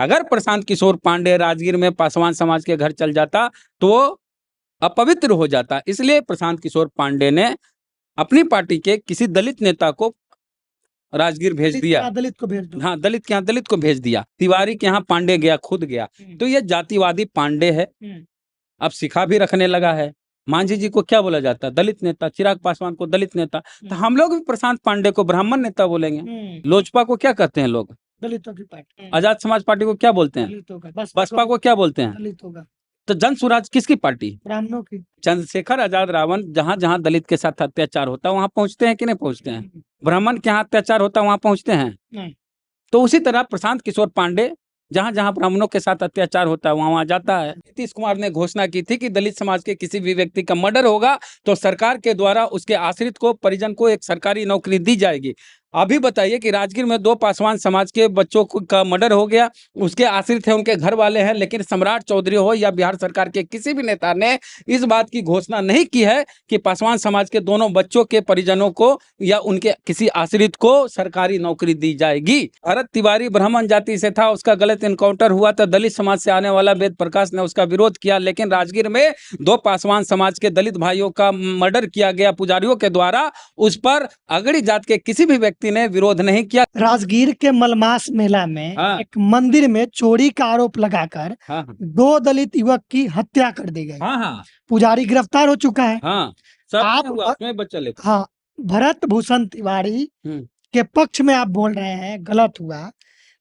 अगर प्रशांत किशोर पांडे राजगीर में पासवान समाज के घर चल जाता तो वो अपवित्र हो जाता। इसलिए प्रशांत किशोर पांडे ने अपनी पार्टी के किसी दलित नेता को राजगीर भेज दिया। दलित को भेज दो। हाँ, दलित के यहाँ दलित को भेज दिया। तिवारी के यहाँ पांडे गया, खुद गया। तो ये जातिवादी पांडे है। अब शिखा भी रखने लगा है। मांझी जी को क्या बोला जाता है? दलित नेता। चिराग पासवान को दलित नेता। तो हम लोग भी प्रशांत पांडे को ब्राह्मण नेता बोलेंगे। लोजपा को क्या कहते हैं लोग? दलितों की पार्टी। आजाद समाज पार्टी को क्या बोलते हैं? बसपा को क्या बोलते हैं? दलित होगा। तो जन स्वराज किसकी पार्टी? ब्राह्मणों की। चंद्रशेखर आजाद रावण जहाँ जहाँ दलित के साथ अत्याचार होता है वहां पहुंचते हैं कि नहीं पहुंचते हैं? ब्राह्मण के यहाँ अत्याचार होता है वहां पहुंचते हैं? नहीं। तो उसी तरह प्रशांत किशोर पांडे जहां जहां ब्राह्मणों के साथ अत्याचार होता है वहां जाता है। नीतीश कुमार ने घोषणा की थी कि दलित समाज के किसी भी व्यक्ति का मर्डर होगा तो सरकार के द्वारा उसके आश्रित को, परिजन को एक सरकारी नौकरी दी जाएगी। अभी बताइए कि राजगीर में 2 पासवान समाज के बच्चों का मर्डर हो गया, उसके आश्रित है, उनके घर वाले हैं, लेकिन सम्राट चौधरी हो या बिहार सरकार के किसी भी नेता ने इस बात की घोषणा नहीं की है कि पासवान समाज के दोनों बच्चों के परिजनों को या उनके किसी आश्रित को सरकारी नौकरी दी जाएगी। भरत तिवारी ब्राह्मण जाति से था, उसका गलत इनकाउंटर हुआ तो दलित समाज से आने वाला वेद प्रकाश ने उसका विरोध किया, लेकिन राजगीर में 2 पासवान समाज के दलित भाइयों का मर्डर किया गया पुजारियों के द्वारा, उस पर अगड़ी जात के किसी भी व्यक्ति ने विरोध नहीं किया। राजगीर के मलमास मेला में एक मंदिर में चोरी का आरोप लगाकर 2 दलित युवक की हत्या कर दी गई। पुजारी गिरफ्तार हो चुका है। आप भरत भूषण तिवारी के पक्ष में आप बोल रहे हैं गलत हुआ,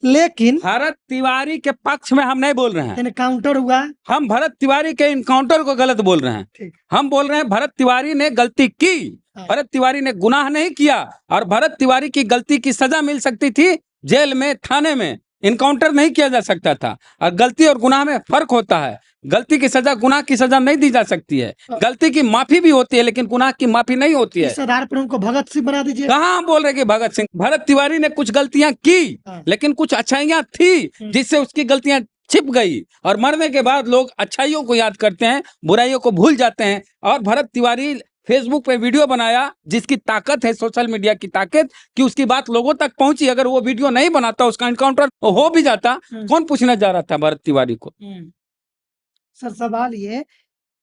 लेकिन भरत तिवारी के पक्ष में हम नहीं बोल रहे हैं। इनकाउंटर हुआ, हम भरत तिवारी के इनकाउंटर को गलत बोल रहे हैं। हम बोल रहे हैं भरत तिवारी ने गलती की, भरत तिवारी ने गुनाह नहीं किया, और भरत तिवारी की गलती की सजा मिल सकती थी जेल में, थाने में। इनकाउंटर नहीं किया जा सकता था। और गलती और गुनाह में फर्क होता है। गलती की सजा, गुनाह की सजा नहीं दी जा सकती है। गलती की माफी भी होती है लेकिन गुनाह की माफी नहीं होती है। इस आधार पर उनको भगत सिंह बना दीजिए। कहाँ बोल रहे कि भगत सिंह? भरत तिवारी ने कुछ गलतियां की, लेकिन कुछ अच्छाइयां थी जिससे उसकी गलतियां छिप गई, और मरने के बाद लोग अच्छाइयों को याद करते हैं, बुराइयों को भूल जाते हैं। और भरत तिवारी फेसबुक पे वीडियो बनाया जिसकी ताकत है, सोशल मीडिया की ताकत, कि उसकी बात लोगों तक पहुंची। अगर वो वीडियो नहीं बनाता, उसका इनकाउंटर हो भी जाता, कौन पूछने जा रहा था भरत तिवारी को? सर सवाल ये,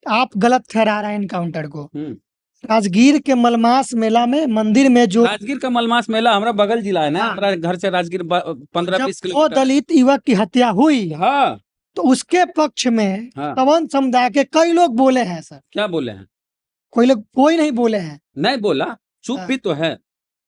आप गलत ठहरा रहे हैं इनकाउंटर को। राजगीर के मलमास मेला में मंदिर में जो राजगीर का मलमास मेला हमारा बगल जिला है ना। हमारा घर से राजगीर 15-20 किलोमीटर। दलित युवक की हत्या हुई, तो उसके पक्ष में तवन समुदाय के कई लोग बोले हैं। सर क्या बोले हैं? कोई नहीं बोले हैं। नहीं बोला, चुप भी तो है।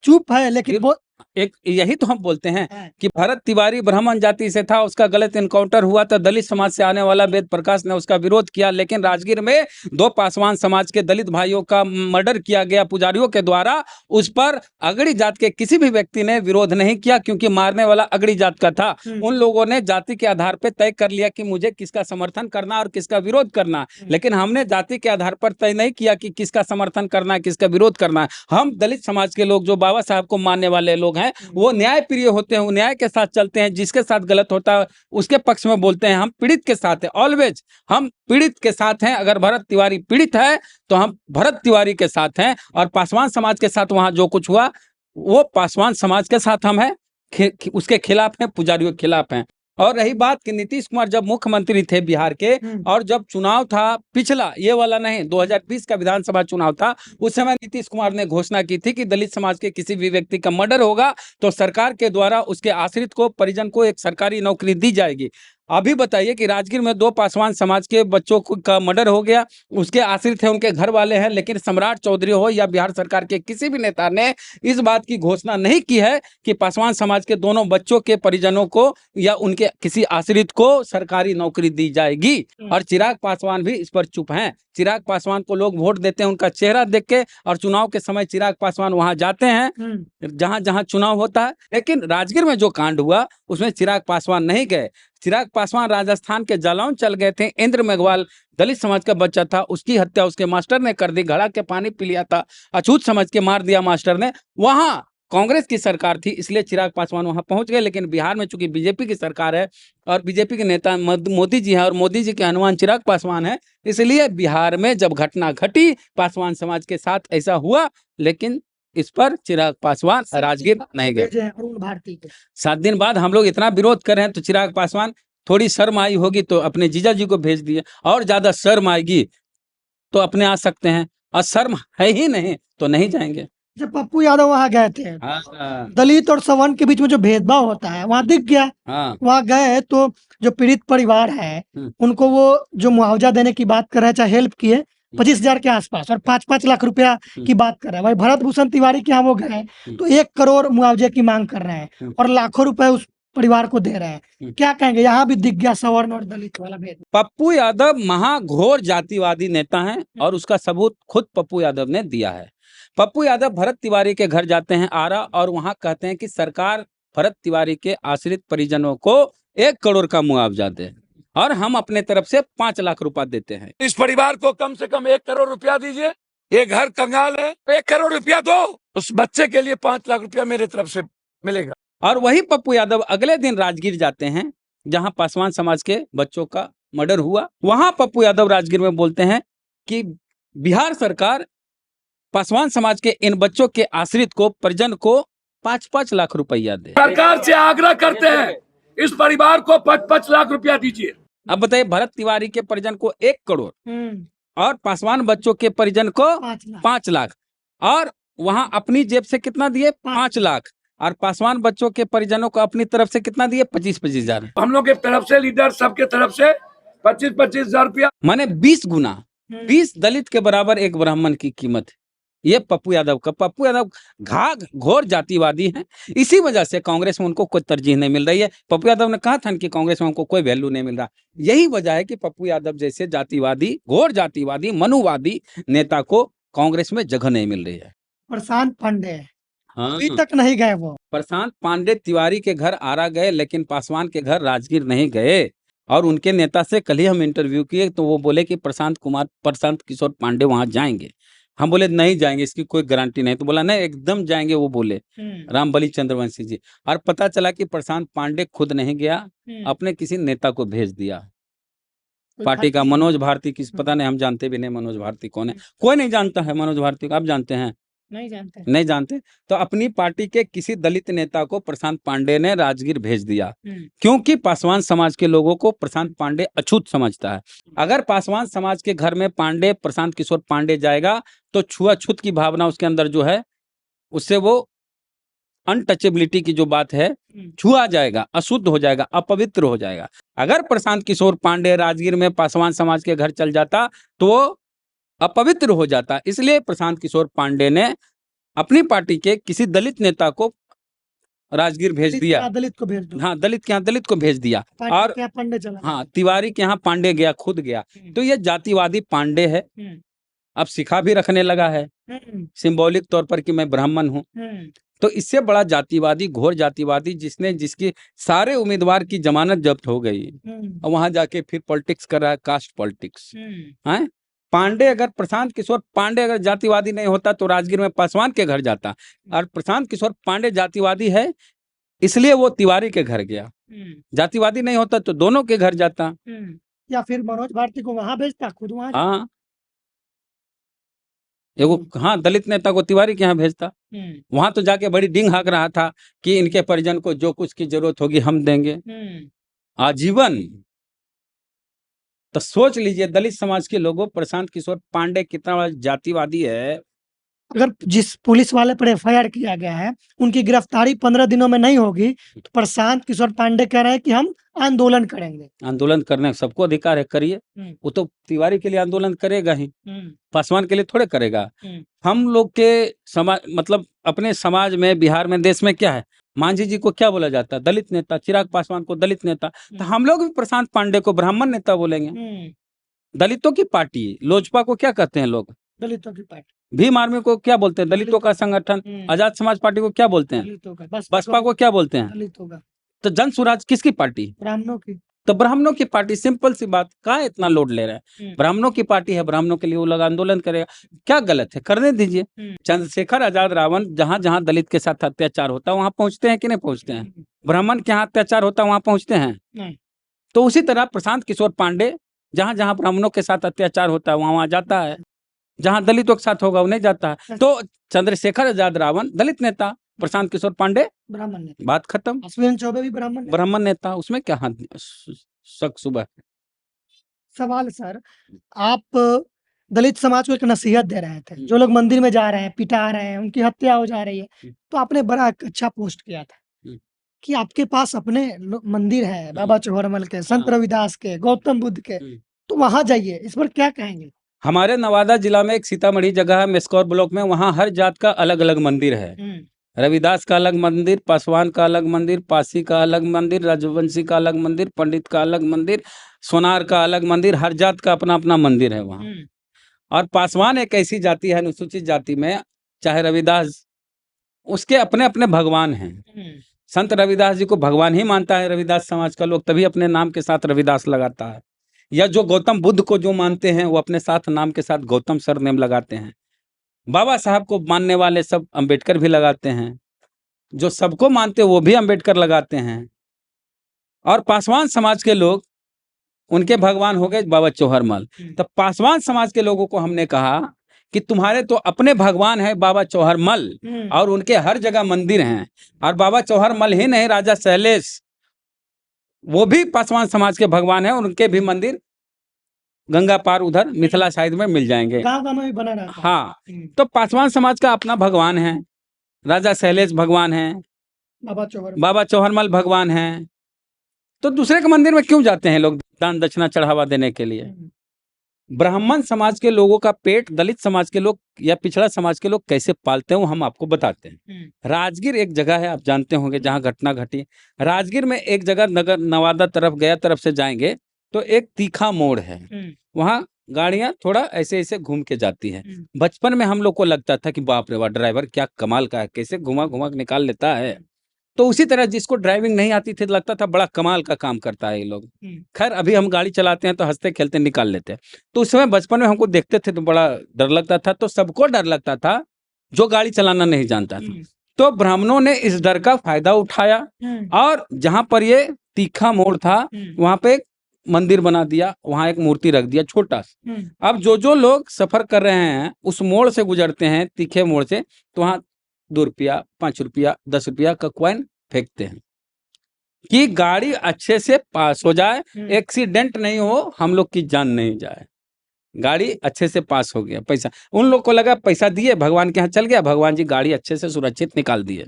चुप है, लेकिन एक यही तो हम बोलते हैं कि भरत तिवारी ब्राह्मण जाति से था, उसका गलत इनकाउंटर हुआ तो दलित समाज से आने वाला वेद प्रकाश ने उसका विरोध किया, लेकिन राजगीर में 2 पासवान समाज के दलित भाइयों का मर्डर किया गया पुजारियों के द्वारा, उस पर अगड़ी जात के किसी भी व्यक्ति ने विरोध नहीं किया, क्योंकि मारने वाला अगड़ी जात का था। उन लोगों ने जाति के आधार पर तय कर लिया कि मुझे किसका समर्थन करना और किसका विरोध करना, लेकिन हमने जाति के आधार पर तय नहीं किया कि किसका समर्थन करना है, किसका विरोध करना है। हम दलित समाज के लोग जो बाबा साहब को मानने वाले लोग हैं, वो न्याय प्रिय होते हैं, वो न्याय के साथ चलते हैं। जिसके साथ गलत होता है उसके पक्ष में बोलते हैं। हम पीड़ित के साथ है, ऑलवेज हम पीड़ित के साथ हैं। अगर भरत तिवारी पीड़ित है तो हम भरत तिवारी के साथ हैं, और पासवान समाज के साथ वहां जो कुछ हुआ वो पासवान समाज के साथ हम हैं, उसके खिलाफ हैं, पुजारियों के खिलाफ हैं। और रही बात कि नीतीश कुमार जब मुख्यमंत्री थे बिहार के, और जब चुनाव था पिछला, ये वाला नहीं, 2020 का विधानसभा चुनाव था, उस समय नीतीश कुमार ने घोषणा की थी कि दलित समाज के किसी भी व्यक्ति का मर्डर होगा तो सरकार के द्वारा उसके आश्रित को, परिजन को एक सरकारी नौकरी दी जाएगी। अभी बताइए कि राजगीर में 2 पासवान समाज के बच्चों का मर्डर हो गया, उसके आश्रित है, उनके घर वाले हैं, लेकिन सम्राट चौधरी हो या बिहार सरकार के किसी भी नेता ने इस बात की घोषणा नहीं की है कि पासवान समाज के दोनों बच्चों के परिजनों को या उनके किसी आश्रित को सरकारी नौकरी दी जाएगी। और चिराग पासवान भी इस पर चुप हैं। चिराग पासवान को लोग वोट देते हैं उनका चेहरा देख के, और चुनाव के समय चिराग पासवान वहां जाते हैं जहां जहां चुनाव होता है। लेकिन राजगीर में जो कांड हुआ उसमें चिराग पासवान नहीं गए। चिराग पासवान राजस्थान के जालौन चल गए थे। इंद्र मेघवाल दलित समाज का बच्चा था, उसकी हत्या उसके मास्टर ने कर दी। घड़ा के पानी पी लिया था, अछूत समझ के मार दिया मास्टर ने। वहां कांग्रेस की सरकार थी, इसलिए चिराग पासवान वहां पहुंच गए। लेकिन बिहार में चूंकि बीजेपी की सरकार है और बीजेपी के नेता मोदी जी हैं, और मोदी जी के हनुमान चिराग पासवान है, इसलिए बिहार में जब घटना घटी पासवान समाज के साथ ऐसा हुआ, लेकिन इस पर चिराग पासवान राजगीर नहीं गए। अरुण भारती को 7 दिन बाद हम लोग इतना विरोध कर रहे हैं तो चिराग पासवान थोड़ी शर्म आई होगी तो अपने जीजा जी को भेज दिए, और ज्यादा शर्म आएगी तो अपने आ सकते हैं, और शर्म है ही नहीं तो नहीं जाएंगे। जब पप्पू यादव वहां गए थे, हाँ दलित और सवर्ण के बीच में जो भेदभाव होता है वहां दिख गया। हाँ वहां गए तो जो पीड़ित परिवार है उनको वो जो मुआवजा देने की बात कर रहे हैं, चाहे हेल्प किए 25,000 के आसपास, और 5-5 लाख रुपया की बात कर रहे हैं। भाई भरत भूषण तिवारी के यहाँ वो गए तो 1 करोड़ मुआवजे की मांग कर रहे हैं और लाखों रुपए उस परिवार को दे रहे हैं। क्या कहेंगे, यहाँ भी दिख गया सवर्ण और दलित वाला भेद। पप्पू यादव महाघोर जातिवादी नेता हैं और उसका सबूत खुद पप्पू यादव ने दिया है। पप्पू यादव भरत तिवारी के घर जाते हैं आरा, और वहां कहते हैं कि सरकार भरत तिवारी के आश्रित परिजनों को 1 करोड़ का मुआवजा दे और हम अपने तरफ से 5 लाख रुपया देते हैं। इस परिवार को कम से कम 1 करोड़ रुपया दीजिए। ये घर कंगाल है, 1 करोड़ रुपया दो, उस बच्चे के लिए 5 लाख रुपया मेरे तरफ से मिलेगा। और वही पप्पू यादव अगले दिन राजगीर जाते हैं जहां पासवान समाज के बच्चों का मर्डर हुआ। वहां पप्पू यादव राजगीर में बोलते हैं कि बिहार सरकार पासवान समाज के इन बच्चों के आश्रित को परिजन को 5-5 लाख रुपया दे। सरकार से आग्रह करते हैं इस परिवार को 5-5 लाख रुपया दीजिए। अब बताइए, भरत तिवारी के परिजन को 1 करोड़ और पासवान बच्चों के परिजन को 5 लाख, और वहां अपनी जेब से कितना दिए? 5 लाख, और पासवान बच्चों के परिजनों को अपनी तरफ से कितना दिए? 25-25 हजार। हम लोग के तरफ से, लीडर सबके तरफ से 25-25 हजार रुपया, माने 20 गुना, 20 दलित के बराबर एक ब्राह्मण की कीमत है। ये पप्पू यादव का। पप्पू यादव घोर जातिवादी हैं, इसी वजह से कांग्रेस में उनको कोई तरजीह नहीं मिल रही है। पप्पू यादव ने कहा था कि कांग्रेस में उनको कोई वैल्यू नहीं मिल रहा। यही वजह है कि पप्पू यादव जैसे जातिवादी, घोर जातिवादी, मनुवादी नेता को कांग्रेस में जगह नहीं मिल रही है। प्रशांत पांडे हाँ, अभी तक नहीं गए वो। प्रशांत पांडे तिवारी के घर आरा गए, लेकिन पासवान के घर राजगीर नहीं गए। और उनके नेता से कल ही हम इंटरव्यू किए तो वो बोले कि प्रशांत किशोर पांडे वहां जाएंगे। हम बोले नहीं जाएंगे, इसकी कोई गारंटी नहीं। तो बोला नहीं, एकदम जाएंगे वो बोले, रामबली चंद्रवंशी जी। और पता चला कि प्रशांत पांडे खुद नहीं गया, अपने किसी नेता को भेज दिया पार्टी का। मनोज भारती किस पता नहीं, हम जानते भी नहीं मनोज भारती कौन है, कोई नहीं जानता है मनोज भारती को। आप जानते हैं? नहीं जानते। तो अपनी पार्टी के किसी दलित नेता को प्रशांत पांडे ने राजगीर भेज दिया, क्योंकि पासवान समाज के लोगों को प्रशांत पांडे अछूत समझता है। अगर पासवान समाज के घर में प्रशांत किशोर पांडे जाएगा तो छुआछूत की भावना उसके अंदर जो है, उससे वो अनटचेबिलिटी की जो बात है, छुआ जाएगा, अशुद्ध हो जाएगा, अपवित्र हो जाएगा। अगर प्रशांत किशोर पांडे राजगीर में पासवान समाज के घर चल जाता तो वो अपवित्र हो जाता। इसलिए प्रशांत किशोर पांडे ने अपनी पार्टी के किसी दलित नेता को राजगीर भेज दिया। दलित को भेज दो। हाँ, दलित के यहाँ दलित को भेज दिया। और पांडे चला। हाँ, तिवारी के यहाँ पांडे गया, खुद गया। तो ये जातिवादी पांडे है। अब सिखा भी रखने लगा है सिंबॉलिक तौर पर कि मैं ब्राह्मण हूँ। तो इससे बड़ा जातिवादी, घोर जातिवादी, जिसकी सारे उम्मीदवार की जमानत जब्त हो गई और वहां जाके फिर पॉलिटिक्स कर रहा है, कास्ट पॉलिटिक्स है। पांडे, अगर प्रशांत किशोर पांडे अगर जातिवादी नहीं होता तो राजगीर में पासवान के घर जाता, और प्रशांत किशोर पांडे जातिवादी है इसलिए वो तिवारी के घर गया। जातिवादी नहीं होता तो दोनों के घर जाता, या फिर मनोज भारती को वहां भेजता, खुद वहां। हाँ, हाँ, दलित नेता को तिवारी के यहाँ भेजता। वहां तो जाके बड़ी डिंग हाँक रहा था कि इनके परिजन को जो कुछ की जरूरत होगी हम देंगे आजीवन। तो सोच लीजिए दलित समाज के लोगों, प्रशांत किशोर पांडे कितना बड़ा जातिवादी है। अगर जिस पुलिस वाले पर FIR किया गया है उनकी गिरफ्तारी 15 दिनों में नहीं होगी तो प्रशांत किशोर पांडे कह रहे हैं कि हम आंदोलन करेंगे। आंदोलन करने का सबको अधिकार है, करिए। वो तो तिवारी के लिए आंदोलन करेगा ही, पासवान के लिए थोड़े करेगा। हम लोग के समाज, मतलब अपने समाज में, बिहार में, देश में क्या है, मांझी जी को क्या बोला जाता है? दलित नेता। चिराग पासवान को दलित नेता। तो हम लोग भी प्रशांत पांडे को ब्राह्मण नेता बोलेंगे। दलितों की पार्टी, लोजपा को क्या कहते हैं लोग? दलितों की पार्टी। भीम आर्मी को क्या बोलते हैं? दलितों का संगठन। आजाद समाज पार्टी को क्या बोलते हैं? बसपा को क्या बोलते हैं? दलितों का। तो जन स्वराज किसकी पार्टी? ब्राह्मणों की। तो ब्राह्मणों की पार्टी। सिंपल सी बात, का इतना लोड ले रहा है? ब्राह्मणों की पार्टी है, ब्राह्मणों के लिए वो लोग आंदोलन करेगा, क्या गलत है? करने दीजिए। चंद्रशेखर आजाद रावण जहां जहां दलित के साथ अत्याचार होता है वहां पहुंचते हैं कि नहीं पहुंचते हैं? ब्राह्मण के यहाँ अत्याचार होता है वहां पहुंचते हैं? तो उसी तरह प्रशांत किशोर पांडे जहां जहां ब्राह्मणों के साथ अत्याचार होता है वहां जाता है। जहाँ दलितों के साथ होगा वो नहीं जाता है। तो चंद्रशेखर आजाद रावण दलित नेता, प्रशांत किशोर पांडे ब्राह्मण ने, बात खत्म, अश्विन चौबे भी ब्राह्मण ने। ब्राह्मण नेता, उसमें क्या हाथ शक सुबह। सवाल सर, आप दलित समाज को एक नसीहत दे रहे थे, जो लोग मंदिर में जा रहे हैं, पिटा रहे हैं, उनकी हत्या हो जा रही है, तो आपने बड़ा एक अच्छा पोस्ट किया था कि आपके पास अपने मंदिर है, बाबा चौहरमल के, संत रविदास के, गौतम बुद्ध के, तो वहां जाइए। इस पर क्या कहेंगे? हमारे नवादा जिला में एक सीतामढ़ी जगह है मेस्कौर ब्लॉक में, वहाँ हर जात का अलग अलग मंदिर है। रविदास का अलग मंदिर, पासवान का अलग मंदिर, पासी का अलग मंदिर, राजवंशी का अलग मंदिर, पंडित का अलग मंदिर, सोनार का अलग मंदिर, हर जात का अपना अपना मंदिर है वहाँ। और पासवान एक ऐसी जाति है अनुसूचित जाति में, चाहे रविदास, उसके अपने अपने भगवान हैं। संत रविदास जी को भगवान ही मानता है रविदास समाज का लोग, तभी अपने नाम के साथ रविदास लगाता है। या जो गौतम बुद्ध को जो मानते हैं वो अपने साथ नाम के साथ गौतम सरनेम लगाते हैं। बाबा साहब को मानने वाले सब अंबेडकर भी लगाते हैं, जो सबको मानते वो भी अंबेडकर लगाते हैं। और पासवान समाज के लोग, उनके भगवान हो गए बाबा चौहरमल। तो पासवान समाज के लोगों को हमने कहा कि तुम्हारे तो अपने भगवान है बाबा चौहरमल, और उनके हर जगह मंदिर हैं। और बाबा चौहरमल ही नहीं, राजा सहलेश वो भी पासवान समाज के भगवान हैं, और उनके भी मंदिर गंगा पार उधर मिथिला साइड में मिल जाएंगे। गाँव में भी बना रहता है। हाँ, तो पासवान समाज का अपना भगवान है, राजा सहलेश भगवान है, बाबा चौहरमल भगवान है। तो दूसरे के मंदिर में क्यों जाते हैं लोग दान दक्षिणा चढ़ावा देने के लिए? ब्राह्मण समाज के लोगों का पेट दलित समाज के लोग या पिछड़ा समाज के लोग कैसे पालते हैं वो हम आपको बताते हैं। राजगीर एक जगह है, आप जानते होंगे, जहाँ घटना घटी। राजगीर में एक जगह नगर नवादा तरफ गया तरफ से जाएंगे तो एक तीखा मोड़ है, वहाँ गाड़ियां थोड़ा ऐसे ऐसे घूम के जाती है। बचपन में हम लोग को लगता था कि बाप रे बाप, ड्राइवर क्या कमाल का है, कैसे घुमा घुमा निकाल लेता है। तो उसी तरह जिसको ड्राइविंग नहीं आती थी लगता था बड़ा कमाल का काम करता है ये लोग। खैर अभी हम गाड़ी चलाते हैं तो हंसते खेलते निकाल लेते हैं। तो उस समय बचपन में हमको देखते थे तो बड़ा डर लगता था। तो सबको डर लगता था जो गाड़ी चलाना नहीं जानता था। तो ब्राह्मणों ने इस डर का फायदा उठाया और जहां पर ये तीखा मोड़ था वहां पे एक मंदिर बना दिया, वहां एक मूर्ति रख दिया छोटा सा। अब जो लोग सफर कर रहे हैं उस मोड़ से गुजरते हैं, तीखे मोड़ से, तो वहां 2 रुपया, 5 रुपया, 10 रुपया का कॉइन फेंकते हैं कि गाड़ी अच्छे से पास हो जाए, एक्सीडेंट नहीं हो, हम लोग की जान नहीं जाए। गाड़ी अच्छे से पास हो गया, पैसा उन लोग को लगा पैसा दिए भगवान के यहाँ चल गया, भगवान जी गाड़ी अच्छे से सुरक्षित निकाल दिए,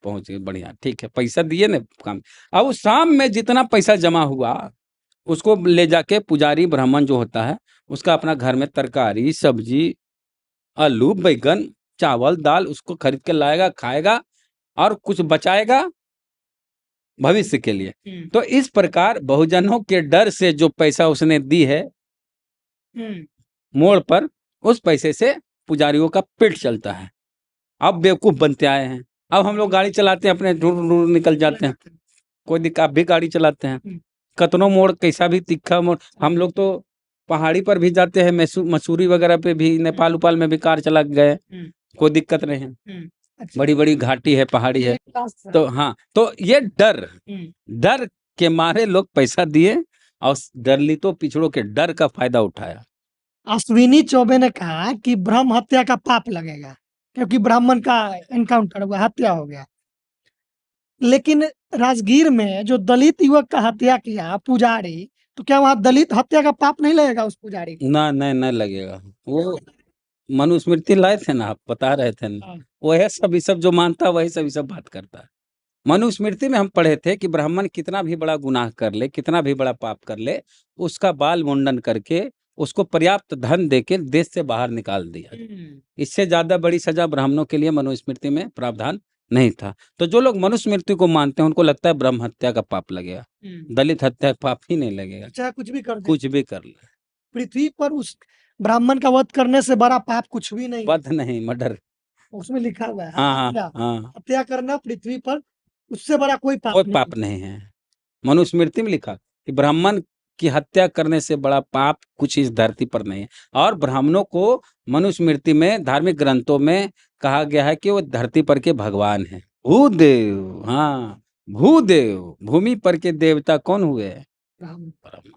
पहुंच गए, बढ़िया, ठीक है, पैसा दिए ना काम। अब शाम में जितना पैसा जमा हुआ उसको ले जाके पुजारी ब्राह्मण जो होता है उसका अपना घर में तरकारी सब्जी आलू बैगन चावल दाल उसको खरीद के लाएगा, खाएगा और कुछ बचाएगा भविष्य के लिए। तो इस प्रकार बहुजनों के डर से जो पैसा उसने दी है मोड़ पर, उस पैसे से पुजारियों का पेट चलता है। अब बेवकूफ बनते आए हैं। अब हम लोग गाड़ी चलाते हैं, अपने ढूंढ निकल जाते हैं, कोई दिक्कत, आप भी गाड़ी चलाते हैं, कतनो मोड़ कैसा भी तीखा मोड़। हम लोग तो पहाड़ी पर भी जाते हैं, मसूरी वगैरह पे भी, नेपाल उपाल में भी कार चला गए, कोई दिक्कत नहीं है। बड़ी बड़ी घाटी है, पहाड़ी है। तो हाँ, तो ये डर के मारे लोग पैसा दिए और दलितों पिछड़ों के डर का फायदा उठाया। अश्विनी चौबे ने कहा कि ब्रह्म हत्या का पाप लगेगा क्योंकि ब्राह्मण का एनकाउंटर हुआ, हत्या हो गया। लेकिन राजगीर में जो दलित युवक का हत्या किया पुजारी, तो क्या वहां दलित हत्या का पाप नहीं लगेगा उस पुजारी को? ना, नहीं लगेगा। वो मनुस्मृति लाए थे ना, आप बता रहे थे ना, वही सब जो मानता वही सब बात करता है। मनुस्मृति में हम पढ़े थे कि ब्राह्मण कितना भी बड़ा गुनाह कर ले, कितना भी बड़ा पाप कर ले, उसका बाल मुंडन करके उसको पर्याप्त धन देके देश से बाहर निकाल दिया। इससे ज्यादा बड़ी सजा ब्राह्मणों के लिए मनुस्मृति में प्रावधान नहीं था। तो जो लोग मनुस्मृति को मानते हैं उनको लगता है ब्रह्म हत्या का पाप लगेगा, दलित हत्या का पाप ही नहीं लगेगा, चाहे कुछ भी कर कुछ भी कर ले। पृथ्वी पर उस ब्राह्मण का वध करने से बड़ा पाप कुछ भी नहीं। वध नहीं, मर्डर, उसमें लिखा हुआ है। हाँ, हत्या करना पृथ्वी पर उससे बड़ा कोई पाप नहीं है। मनुस्मृति में लिखा कि ब्राह्मण की हत्या करने से बड़ा पाप कुछ इस धरती पर नहीं है। और ब्राह्मणों को मनुस्मृति में धार्मिक ग्रंथों में कहा गया है कि वो धरती पर के भगवान हैं, भूदेव। हाँ, भूदेव, भूमि पर के देवता कौन हुए? ब्राह्मण।